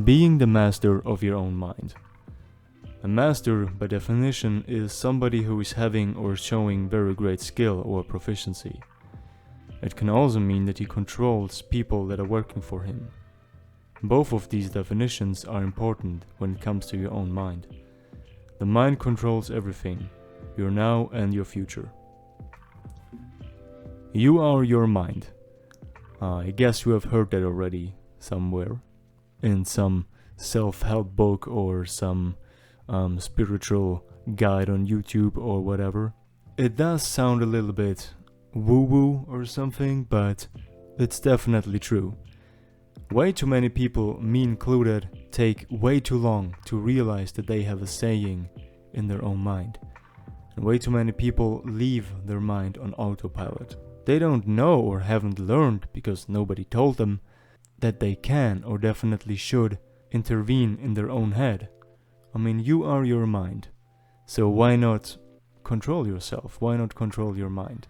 Being the master of your own mind. A master, by definition, is somebody who is having or showing very great skill or proficiency. It can also mean that he controls people that are working for him. Both of these definitions are important when it comes to your own mind. The mind controls everything, your now and your future. You are your mind. I guess you have heard that already somewhere, in some self-help book or some spiritual guide on YouTube or whatever. It does sound a little bit woo-woo or something, but it's definitely true. Way too many people, me included, take way too long to realize that they have a saying in their own mind. And way too many people leave their mind on autopilot. They don't know or haven't learned, because nobody told them, that they can or definitely should intervene in their own head. I mean, you are your mind. So why not control yourself? Why not control your mind?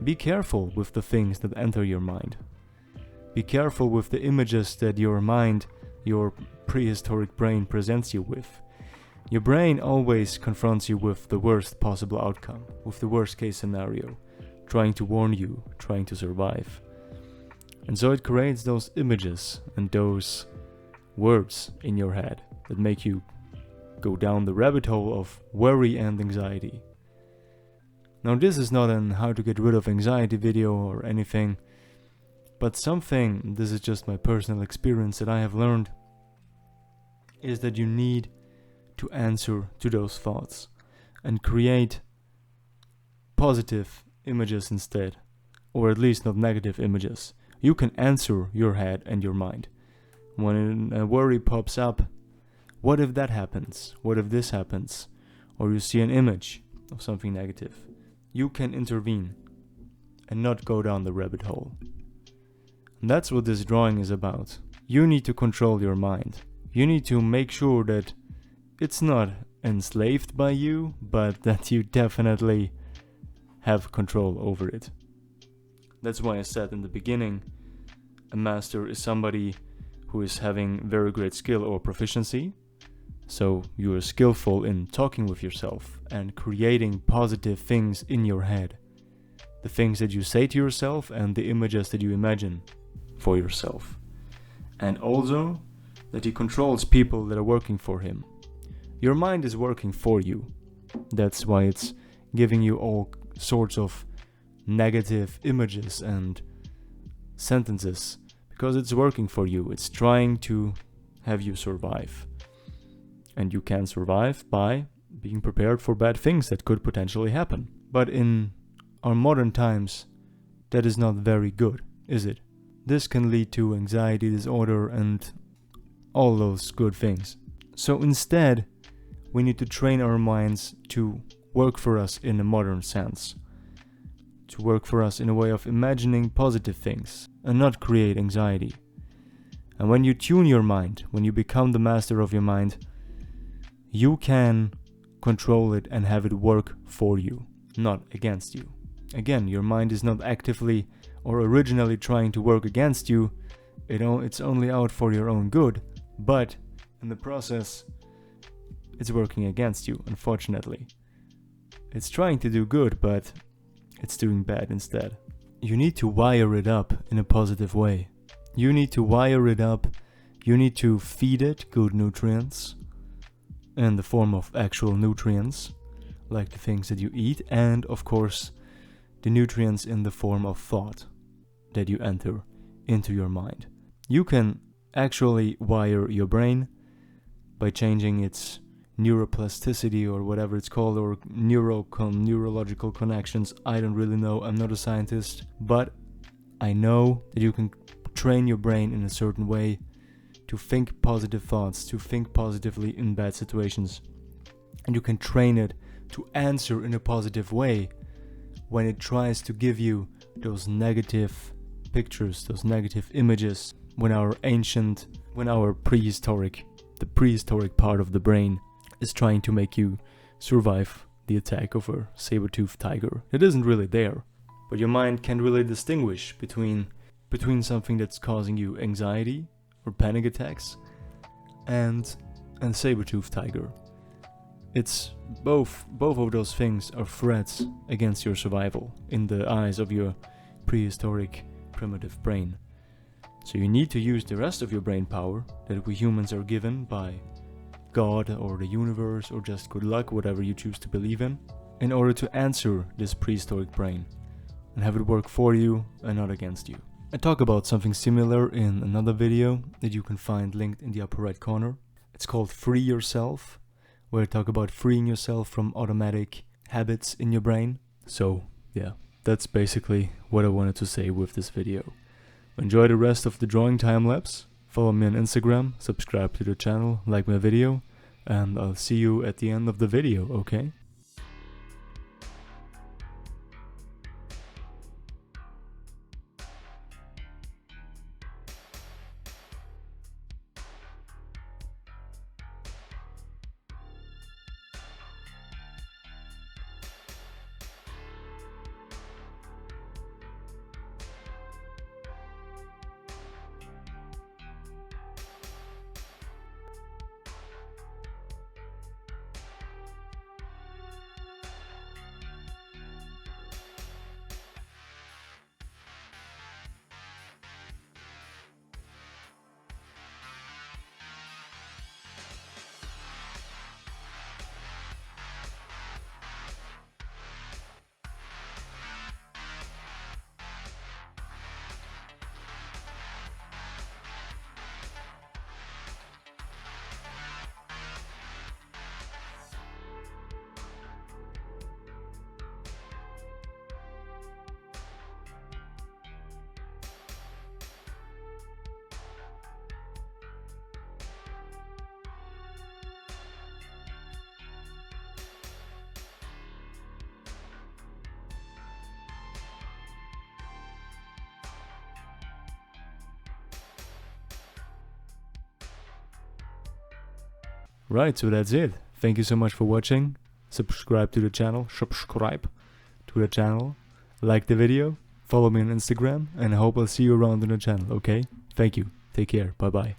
Be careful with the things that enter your mind. Be careful with the images that your mind, your prehistoric brain presents you with. Your brain always confronts you with the worst possible outcome, with the worst case scenario, trying to warn you, trying to survive. And so it creates those images and those words in your head that make you go down the rabbit hole of worry and anxiety. Now, this is not an how to get rid of anxiety video or anything, but something, this is just my personal experience that I have learned, is that you need to answer to those thoughts and create positive images instead, or at least not negative images. You can answer your head and your mind. When a worry pops up, what if that happens? What if this happens? Or you see an image of something negative. You can intervene and not go down the rabbit hole. And that's what this drawing is about. You need to control your mind. You need to make sure that it's not enslaved by you, but that you definitely have control over it. That's why I said in the beginning, a master is somebody who is having very great skill or proficiency. So you are skillful in talking with yourself and creating positive things in your head. The things that you say to yourself and the images that you imagine for yourself. And also that he controls people that are working for him. Your mind is working for you. That's why it's giving you all sorts of negative images and sentences, because it's working for you. It's trying to have you survive. And you can survive by being prepared for bad things that could potentially happen. But in our modern times, that is not very good, is it? This can lead to anxiety disorder and all those good things. So instead, we need to train our minds to work for us in a modern sense. To work for us in a way of imagining positive things and not create anxiety. And when you tune your mind, when you become the master of your mind, you can control it and have it work for you, not against you. Again, your mind is not actively or originally trying to work against you. It's only out for your own good, but in the process, it's working against you, unfortunately. It's trying to do good, but it's doing bad instead. You need to wire it up in a positive way. You need to wire it up. You need to feed it good nutrients in the form of actual nutrients, like the things that you eat, and of course, the nutrients in the form of thought that you enter into your mind. You can actually wire your brain by changing its neuroplasticity or whatever it's called, or neurological connections. I don't really know, I'm not a scientist, but I know that you can train your brain in a certain way to think positive thoughts, to think positively in bad situations. And you can train it to answer in a positive way when it tries to give you those negative pictures, those negative images, when the prehistoric part of the brain is trying to make you survive the attack of a saber-toothed tiger. It isn't really there, but your mind can really distinguish between something that's causing you anxiety or panic attacks and saber-toothed tiger. It's both of those things are threats against your survival in the eyes of your prehistoric primitive brain. So you need to use the rest of your brain power that we humans are given by God or the universe or just good luck, whatever you choose to believe in order to answer this prehistoric brain and have it work for you and not against you. I talk about something similar in another video that you can find linked in the upper right corner. It's called Free Yourself, where I talk about freeing yourself from automatic habits in your brain. So yeah, that's basically what I wanted to say with this video. Enjoy the rest of the drawing time lapse. Follow me on Instagram, subscribe to the channel, like my video, and I'll see you at the end of the video, okay? Right, so that's it. Thank you so much for watching. Subscribe to the channel, like the video, follow me on Instagram, and I hope I'll see you around on the channel, okay? Thank you. Take care. Bye bye.